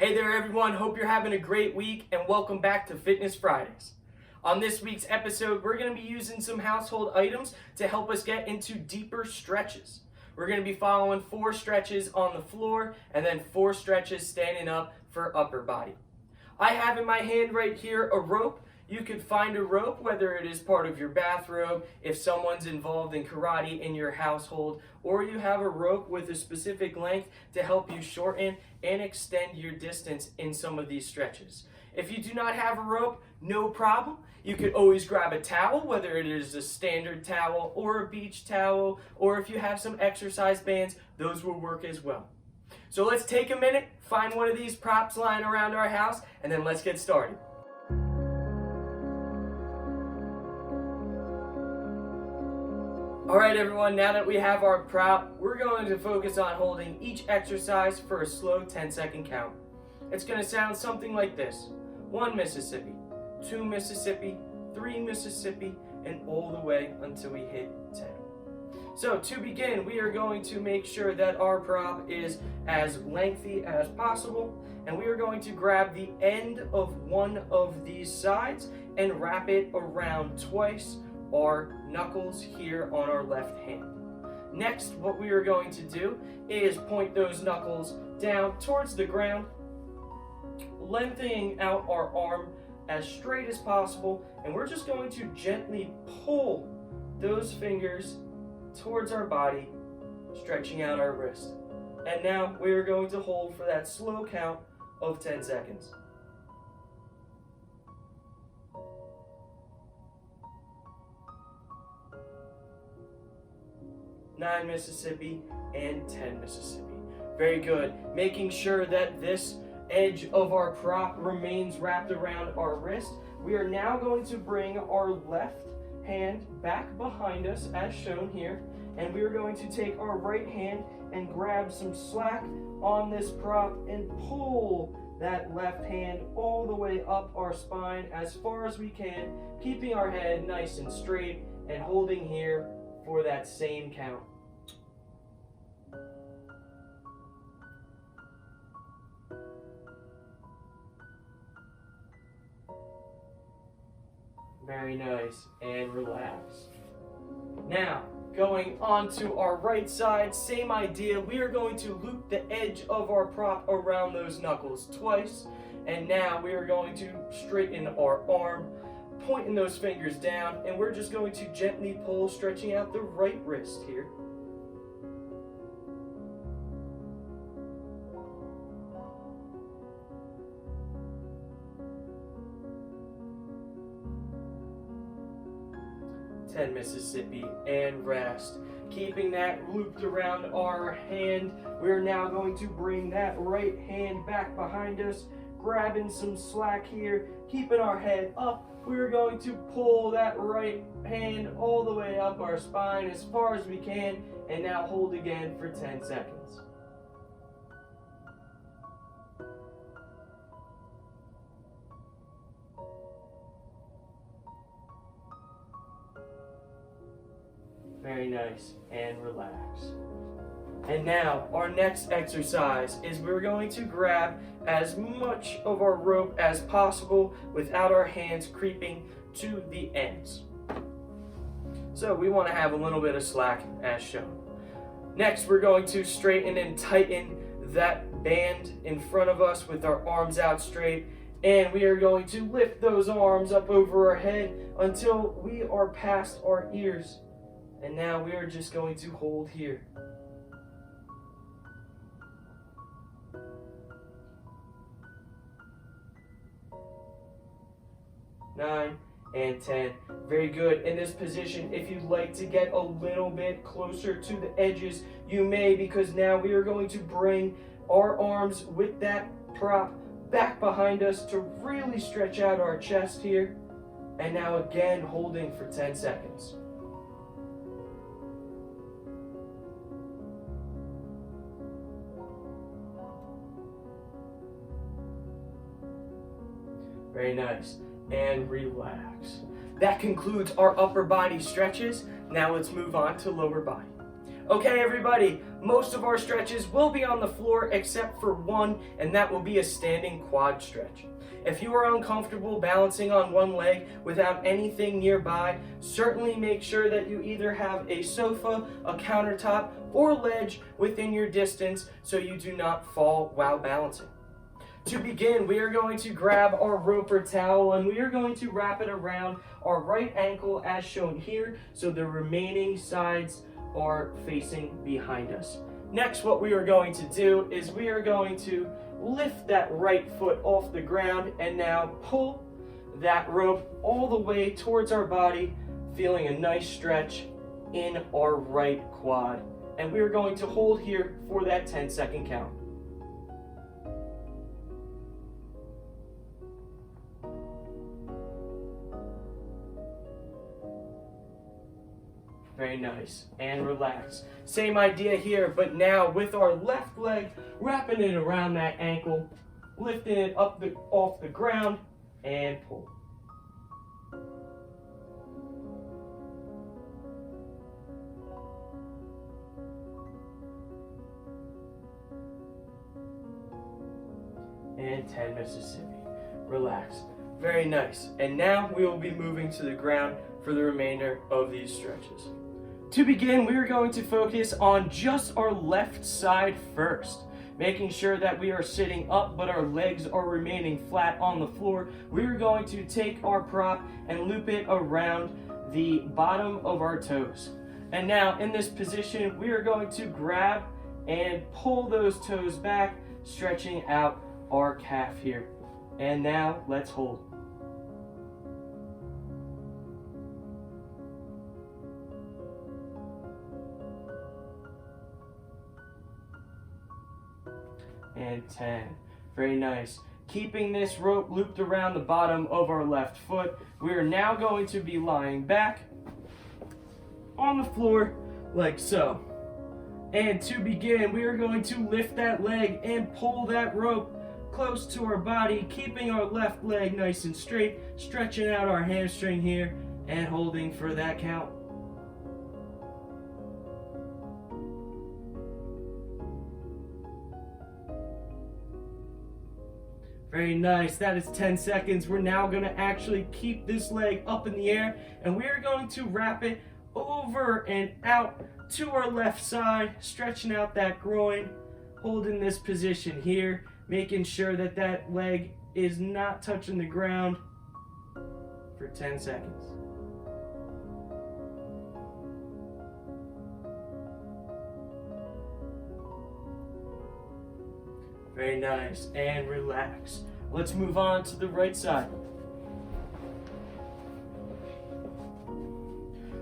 Hey there everyone, hope you're having a great week and welcome back to Fitness Fridays. On this week's episode, we're going to be using some household items to help us get into deeper stretches. We're going to be following 4 stretches on the floor and then 4 stretches standing up for upper body. I have in my hand right here a rope. You could find a rope, whether it is part of your bathrobe, if someone's involved in karate in your household, or you have a rope with a specific length to help you shorten and extend your distance in some of these stretches. If you do not have a rope, no problem. You could always grab a towel, whether it is a standard towel or a beach towel, or if you have some exercise bands, those will work as well. So let's take a minute, find one of these props lying around our house, and then let's get started. Alright everyone, now that we have our prop, we're going to focus on holding each exercise for a slow 10-second count. It's going to sound something like this. 1 Mississippi, 2 Mississippi, 3 Mississippi, and all the way until we hit 10. So to begin, we are going to make sure that our prop is as lengthy as possible, and we are going to grab the end of one of these sides and wrap it around twice our knuckles here on our left hand. Next, what we are going to do is point those knuckles down towards the ground, lengthening out our arm as straight as possible, and we're just going to gently pull those fingers towards our body, stretching out our wrist. And now we are going to hold for that slow count of 10 seconds. 9 Mississippi, and 10 Mississippi. Very good. Making sure that this edge of our prop remains wrapped around our wrist. We are now going to bring our left hand back behind us as shown here, and we are going to take our right hand and grab some slack on this prop and pull that left hand all the way up our spine as far as we can, keeping our head nice and straight and holding here for that same count. Very nice, and relax. Now, going on to our right side, same idea. We are going to loop the edge of our prop around those knuckles twice, and now we are going to straighten our arm, pointing those fingers down, and we're just going to gently pull, stretching out the right wrist here. Mississippi, and rest. Keeping that looped around our hand, we're now going to bring that right hand back behind us, grabbing some slack here, keeping our head up. We're going to pull that right hand all the way up our spine as far as we can, and now hold again for 10 seconds. 'Very nice, and relax. And now, our next exercise is we're going to grab as much of our rope as possible without our hands creeping to the ends. So we want to have a little bit of slack as shown. Next, we're going to straighten and tighten that band in front of us with our arms out straight, and we are going to lift those arms up over our head until we are past our ears. And now we are just going to hold here. 9 and 10. Very good. In this position, if you'd like to get a little bit closer to the edges, you may, because now we are going to bring our arms with that prop back behind us to really stretch out our chest here. And now again, holding for 10 seconds. 'Very nice, and relax. That concludes our upper body stretches. Now let's move on to lower body. Okay, everybody, Most of our stretches will be on the floor except for one, and that will be a standing quad stretch. If you are uncomfortable balancing on one leg without anything nearby, certainly make sure that you either have a sofa, a countertop, or ledge within your distance so you do not fall while balancing. To begin, we are going to grab our rope or towel and we are going to wrap it around our right ankle as shown here so the remaining sides are facing behind us. Next, what we are going to do is we are going to lift that right foot off the ground and now pull that rope all the way towards our body, feeling a nice stretch in our right quad. And we are going to hold here for that 10-second count. Very nice, and relax. Same idea here, but now with our left leg, wrapping it around that ankle, lifting it up off the ground, and pull. And 10 Mississippi. Relax. Very nice. And now we will be moving to the ground for the remainder of these stretches. To begin, we are going to focus on just our left side first, making sure that we are sitting up but our legs are remaining flat on the floor. We are going to take our prop and loop it around the bottom of our toes. And now in this position, we are going to grab and pull those toes back, stretching out our calf here. And now let's hold. And 10. Very nice. Keeping this rope looped around the bottom of our left foot, we are now going to be lying back on the floor like so. And to begin, we are going to lift that leg and pull that rope close to our body, keeping our left leg nice and straight, stretching out our hamstring here, and holding for that count. Very nice. That is 10 seconds. We're now going to actually keep this leg up in the air, and we are going to wrap it over and out to our left side, stretching out that groin, holding this position here, making sure that that leg is not touching the ground for 10 seconds. Very nice, and relax. Let's move on to the right side.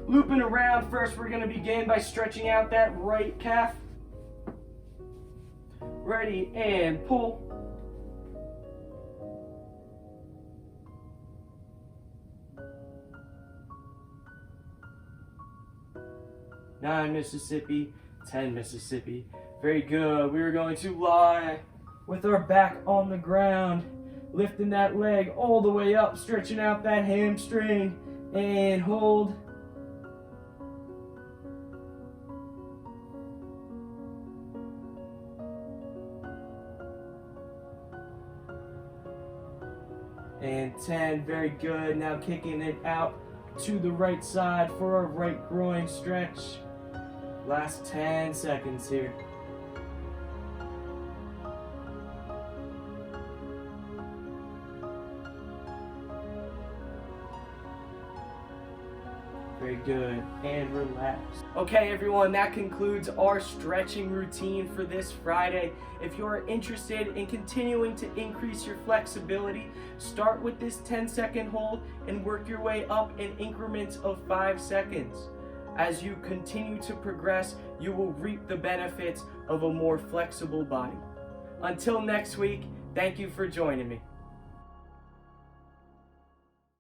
Looping around, first we're going to begin by stretching out that right calf. Ready, and pull. Nine Mississippi, 10 Mississippi. Very good. We are going to lie with our back on the ground, lifting that leg all the way up, stretching out that hamstring, and hold. And 10, very good. Now kicking it out to the right side for our right groin stretch. Last 10 seconds here. Very good, and relax. Okay everyone, that concludes our stretching routine for this Friday. If you are interested in continuing to increase your flexibility, start with this 10-second hold and work your way up in increments of 5 seconds. As you continue to progress, you will reap the benefits of a more flexible body. Until next week, thank you for joining me.